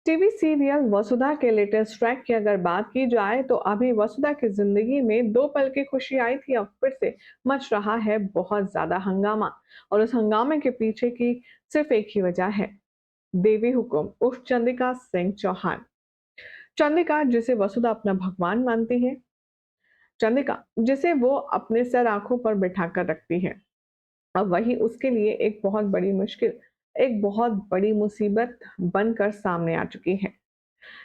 TV serial वसुधा के latest track की अगर बात की जाए तो अभी वसुधा की जिंदगी में दो पल की खुशी आई थी, अब फिर से मच रहा है बहुत ज्यादा हंगामा। और उस हंगामे के पीछे की सिर्फ एक ही वजह है, देवी हुकुम उर्फ चंद्रिका सिंह चौहान। चंद्रिका जिसे वसुधा अपना भगवान मानती है, चंद्रिका जिसे वो अपने सर आंखों पर बिठाकर रखती है, अब वही उसके लिए एक बहुत बड़ी मुश्किल, एक बहुत बड़ी मुसीबत बनकर सामने आ चुकी है।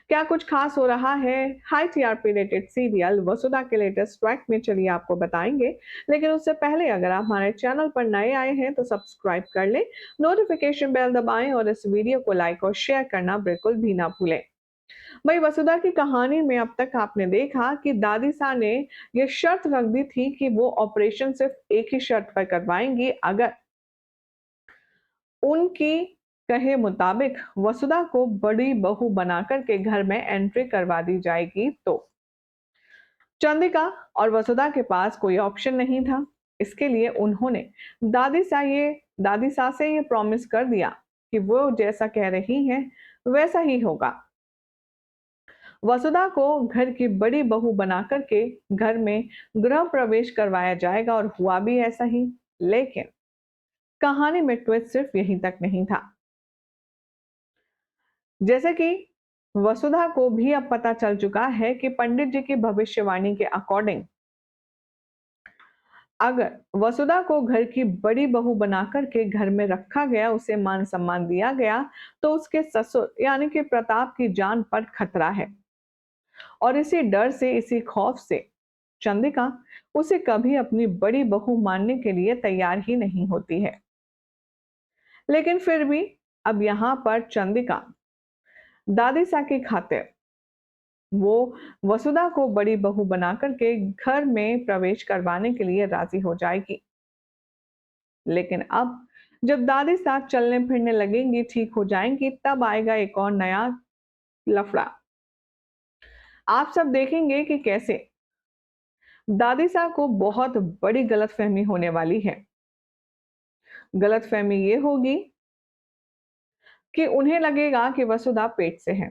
क्या कुछ खास हो रहा है? हाई टीआरपी रेटेड सीरियल वसुधा के लेटेस्ट ट्रैक में चलिए आपको बताएंगे। लेकिन उससे पहले अगर आप हमारे चैनल पर नए आए हैं तो सब्सक्राइब कर लें, नोटिफिकेशन बेल दबाएं और इस वीडियो को लाइक और शेयर करना बिल्कुल भी ना भूलें। वही वसुधा की कहानी में अब तक आपने देखा कि दादी सा ने ये शर्त रख दी थी कि वो ऑपरेशन सिर्फ एक ही शर्त पर करवाएंगी, अगर उनकी कहे मुताबिक वसुधा को बड़ी बहू बनाकर के घर में एंट्री करवा दी जाएगी तो। चंद्रिका और वसुधा के पास कोई ऑप्शन नहीं था। इसके लिए उन्होंने दादी सा से ये प्रॉमिस कर दिया कि वो जैसा कह रही हैं वैसा ही होगा। वसुधा को घर की बड़ी बहू बनाकर के घर में गृह प्रवेश करवाया जाएगा और हुआ भी ऐसा ही। लेकिन कहानी में ट्विस्ट सिर्फ यहीं तक नहीं था। जैसे कि वसुधा को भी अब पता चल चुका है कि पंडित जी की भविष्यवाणी के अकॉर्डिंग अगर वसुधा को घर की बड़ी बहू बनाकर के घर में रखा गया, उसे मान सम्मान दिया गया, तो उसके ससुर यानी कि प्रताप की जान पर खतरा है। और इसी डर से, इसी खौफ से चंद्रिका उसे कभी अपनी बड़ी बहू मानने के लिए तैयार ही नहीं होती है। लेकिन फिर भी अब यहाँ पर चंद्रिका दादी सा की खातिर वो वसुधा को बड़ी बहू बनाकर के घर में प्रवेश करवाने के लिए राजी हो जाएगी। लेकिन अब जब दादी साथ चलने फिरने लगेंगी, ठीक हो जाएंगी, तब आएगा एक और नया लफड़ा। आप सब देखेंगे कि कैसे दादी साहब को बहुत बड़ी गलतफहमी होने वाली है। गलतफहमी ये होगी कि उन्हें लगेगा कि वसुधा पेट से है,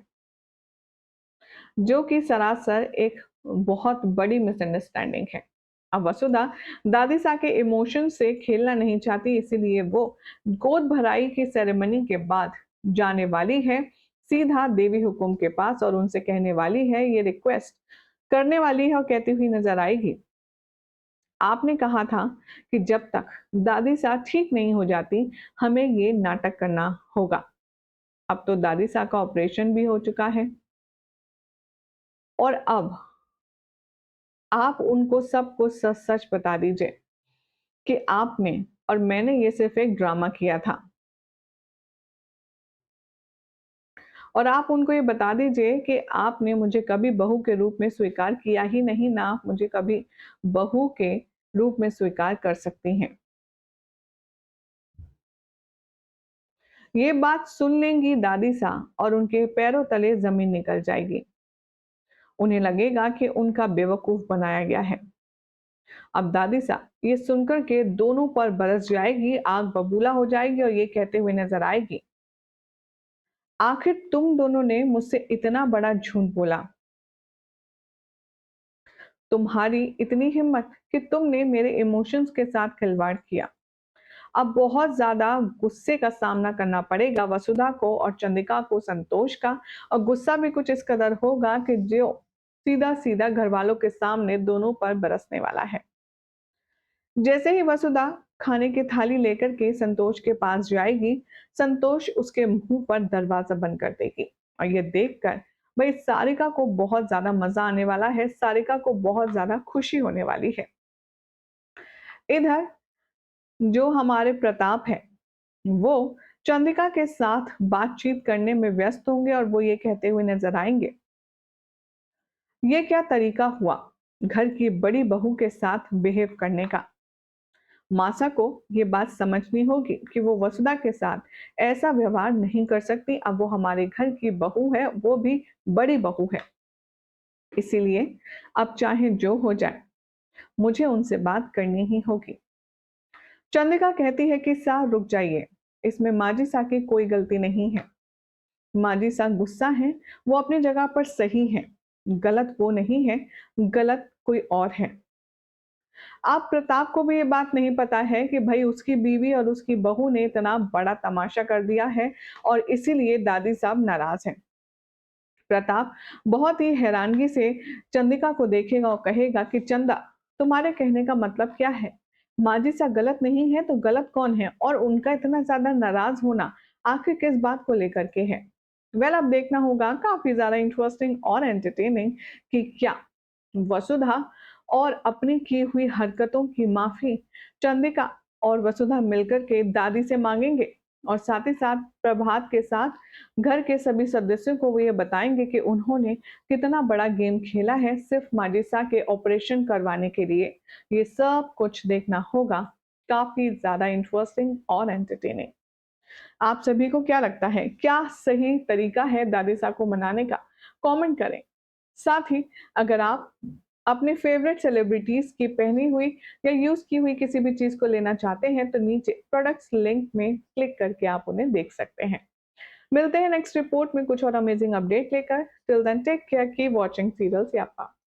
जो कि सरासर एक बहुत बड़ी मिसअंडरस्टैंडिंग है। अब वसुधा दादी सा के इमोशन से खेलना नहीं चाहती, इसीलिए वो गोद भराई की सेरेमनी के बाद जाने वाली है सीधा देवी हुकुम के पास और उनसे कहने वाली है, ये रिक्वेस्ट करने वाली है और कहती हुई नजर आएगी, आपने कहा था कि जब तक दादी सा ठीक नहीं हो जाती हमें ये नाटक करना होगा। अब तो दादी सा का ऑपरेशन भी हो चुका है और अब आप उनको सब कुछ सच सच बता दीजिए कि आपने और मैंने ये सिर्फ एक ड्रामा किया था। और आप उनको ये बता दीजिए कि आपने मुझे कभी बहू के रूप में स्वीकार किया ही नहीं, ना आप मुझे कभी बहू के रूप में स्वीकार कर सकती हैं। ये बात सुन लेंगी दादी सा और उनके पैरों तले जमीन निकल जाएगी। उन्हें लगेगा कि उनका बेवकूफ बनाया गया है। अब दादी सा ये सुनकर के दोनों पर बरस जाएगी, आग बबूला हो जाएगी और ये कहते हुए नजर आएगी, आखिर तुम दोनों ने मुझसे इतना बड़ा झूठ बोला, तुम्हारी इतनी हिम्मत कि तुमने मेरे इमोशंस के साथ खिलवाड़ किया। अब बहुत ज्यादा गुस्से का सामना करना पड़ेगा वसुधा को और चंद्रिका को, संतोष का। और गुस्सा भी कुछ इस कदर होगा कि जो सीधा सीधा घर वालों के सामने दोनों पर बरसने वाला है। जैसे ही वसुधा खाने की थाली लेकर के संतोष के पास जाएगी, संतोष उसके मुंह पर दरवाजा बंद कर देगी। और ये देखकर भाई सारिका को बहुत ज्यादा मजा आने वाला है, सारिका को बहुत ज्यादा खुशी होने वाली है। इधर जो हमारे प्रताप है वो चंद्रिका के साथ बातचीत करने में व्यस्त होंगे और वो ये कहते हुए नजर आएंगे, ये क्या तरीका हुआ घर की बड़ी बहू के साथ बिहेव करने का। मासा को ये बात समझनी होगी कि वो वसुधा के साथ ऐसा व्यवहार नहीं कर सकती। अब वो हमारे घर की बहू है, वो भी बड़ी बहू है। इसीलिए अब चाहे जो हो जाए मुझे उनसे बात करनी ही होगी। चंद्रिका कहती है कि सा रुक जाइए, इसमें माजी सा की कोई गलती नहीं है। माजिसा गुस्सा है, वो अपनी जगह पर सही है, गलत वो नहीं है, गलत कोई और है। आप प्रताप को भी ये बात नहीं पता है कि भाई उसकी बीवी और उसकी बहू ने इतना बड़ा तमाशा कर दिया है और इसीलिए दादी साहब नाराज हैं। प्रताप बहुत ही हैरानगी से चंदिका को देखेगा और कहेगा कि चंदा, तुम्हारे कहने का मतलब क्या है? माजिसा गलत नहीं है तो गलत कौन है? और उनका इतना ज्यादा नाराज होना आखिर किस बात को लेकर के है? वेल, अब देखना होगा, काफी ज्यादा इंटरेस्टिंग और एंटरटेनिंग कि क्या वसुधा और अपनी की हुई हरकतों की माफी चंदिका और वसुधा मिलकर के दादी से मांगेंगे और साथ ही साथ प्रभात के साथ घर के सभी सदस्यों को वो ये बताएंगे कि उन्होंने कितना बड़ा गेम खेला है सिर्फ माजिसा के ऑपरेशन करवाने के लिए। ये सब कुछ देखना होगा, काफी ज्यादा इंटरेस्टिंग और एंटरटेनिंग। आप सभी को क्या लगता है, क्या सही तरीका है दादी साहब को मनाने का? कमेंट करें। साथ ही अगर आप अपने फेवरेट सेलिब्रिटीज की पहनी हुई या यूज की हुई किसी भी चीज को लेना चाहते हैं तो नीचे प्रोडक्ट्स लिंक में क्लिक करके आप उन्हें देख सकते हैं। मिलते हैं नेक्स्ट रिपोर्ट में कुछ और अमेजिंग अपडेट लेकर। Till then take care, keep watching serials यापा।